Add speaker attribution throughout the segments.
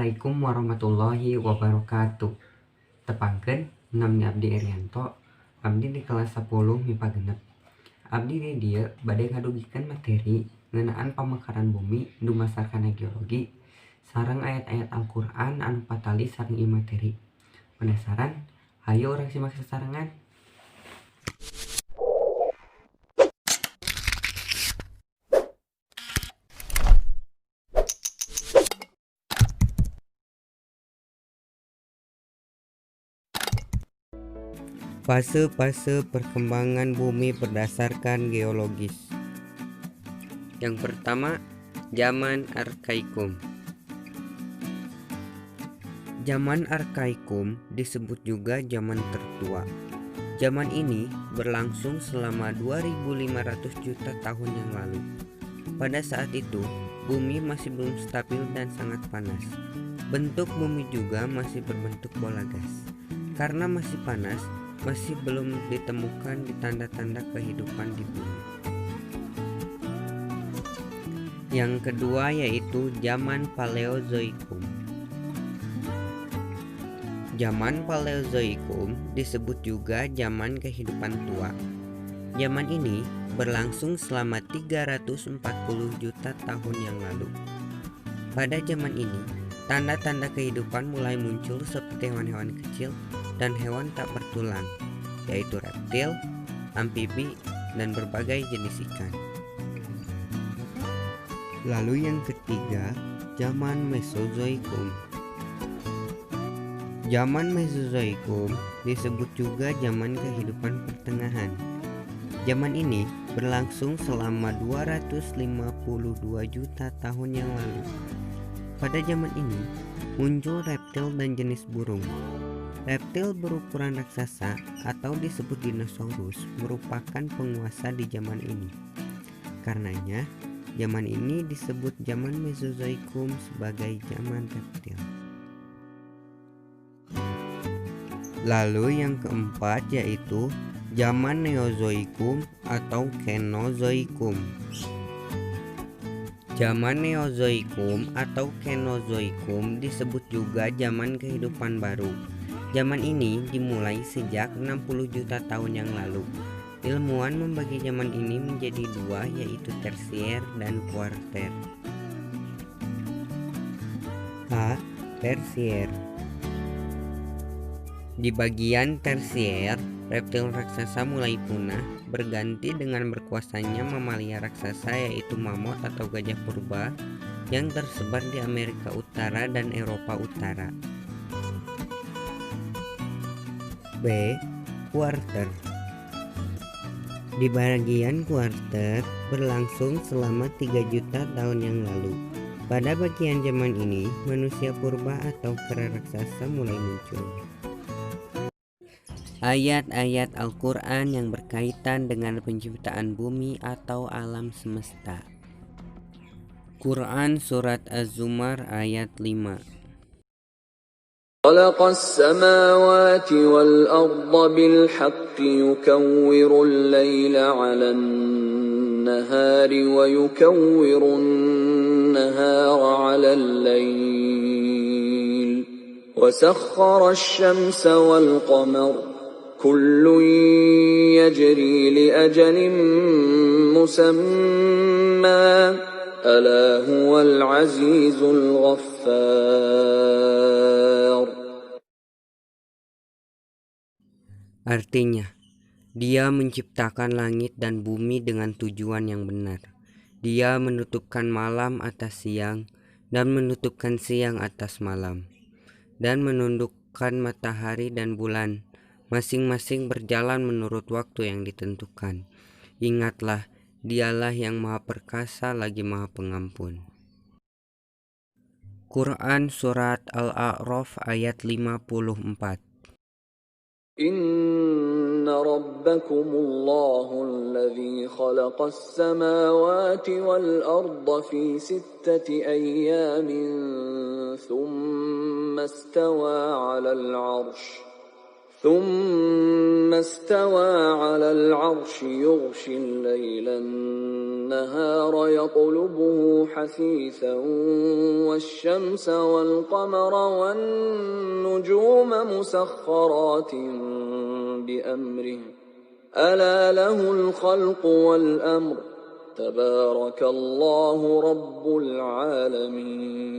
Speaker 1: Assalamualaikum warahmatullahi wabarakatuh. Tepangkeun namanya Abdi Irianto. Abdi di kelas 10 MIPA genep. Abdi di dieu bade ngadugikeun materi ngeunaan pamekaran bumi dumasarkan geologi sareng ayat-ayat Al-Qur'an anu patali sareng ieu materi. Penasaran? Hayu urang simak sasarengan. Fase-fase perkembangan bumi berdasarkan geologis. Yang pertama, zaman Arkaikum. Zaman Arkaikum disebut juga zaman tertua. Zaman ini berlangsung selama 2500 juta tahun yang lalu. Pada saat itu, bumi masih belum stabil dan sangat panas. Bentuk bumi juga masih berbentuk bola gas. Karena masih panas, masih belum ditemukan di tanda-tanda kehidupan di bumi. Yang kedua yaitu zaman Paleozoikum. Zaman Paleozoikum disebut juga zaman kehidupan tua. Zaman ini berlangsung selama 340 juta tahun yang lalu. Pada zaman ini, tanda-tanda kehidupan mulai muncul seperti hewan-hewan kecil dan hewan tak bertulang, yaitu reptil, amfibi, dan berbagai jenis ikan. Lalu yang ketiga, zaman Mesozoikum. Zaman Mesozoikum disebut juga zaman kehidupan pertengahan. Zaman ini berlangsung selama 252 juta tahun yang lalu. Pada zaman ini muncul reptil dan jenis burung. Reptil berukuran raksasa atau disebut dinosaurus merupakan penguasa di zaman ini. Karenanya, zaman ini disebut zaman Mesozoikum sebagai zaman reptil. Lalu yang keempat yaitu zaman Neozoikum atau Kenozoikum. Zaman Neozoikum atau Kenozoikum disebut juga zaman kehidupan baru. Zaman ini dimulai sejak 60 juta tahun yang lalu. Ilmuwan membagi zaman ini menjadi dua, yaitu tersier dan kuarter. Tersier. Di bagian tersier, reptil raksasa mulai punah, berganti dengan berkuasanya mamalia raksasa yaitu mamut atau gajah purba yang tersebar di Amerika Utara dan Eropa Utara. Kuarter. Di bagian kuarter berlangsung selama 3 juta tahun yang lalu. Pada bagian zaman ini, manusia purba atau kera raksasa mulai muncul. Ayat-ayat Al-Qur'an yang berkaitan dengan penciptaan bumi atau alam semesta. Quran Surat Az-Zumar ayat 5.
Speaker 2: خلق السماوات والأرض بالحق يكور الليل على النهار ويكور النهار على الليل وسخر الشمس والقمر كل يجري لأجل مسمى ألا هو العزيز الغفار.
Speaker 1: Artinya, Dia menciptakan langit dan bumi dengan tujuan yang benar. Dia menutupkan malam atas siang dan menutupkan siang atas malam, dan menundukkan matahari dan bulan, masing-masing berjalan menurut waktu yang ditentukan. Ingatlah, Dialah yang Maha Perkasa lagi Maha Pengampun. Quran Surat Al-A'raf ayat 54.
Speaker 2: إن ربكم الله الذي خلق السماوات والأرض في 6 أيام ثم استوى على العرش ثم استوى على العرش يغشي الليل النهار يطلبه حثيثا والشمس والقمر والنجوم مسخرات بأمره ألا له الخلق والأمر تبارك الله رب العالمين.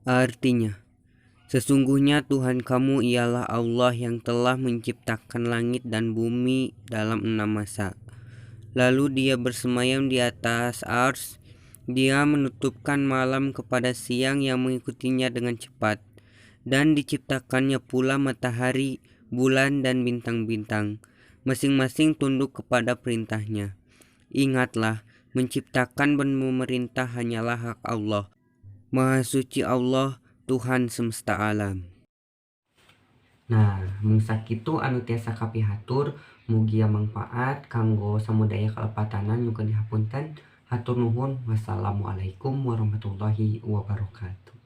Speaker 1: Artinya, sesungguhnya Tuhan kamu ialah Allah yang telah menciptakan langit dan bumi dalam 6 masa. Lalu dia bersemayam di atas ars. Dia menutupkan malam kepada siang yang mengikutinya dengan cepat. Dan diciptakannya pula matahari, bulan, dan bintang-bintang. Masing-masing tunduk kepada perintahnya. Ingatlah, menciptakan dan memerintah hanyalah hak Allah. Maha suci Allah, Tuhan semesta alam. Nah, mungsakitu anu tiasa kapihatur, mugia manfaat kanggo samudaya kalepatanan juga dihapunten. Hatur nuhun. Wassalamualaikum warahmatullahi wabarakatuh.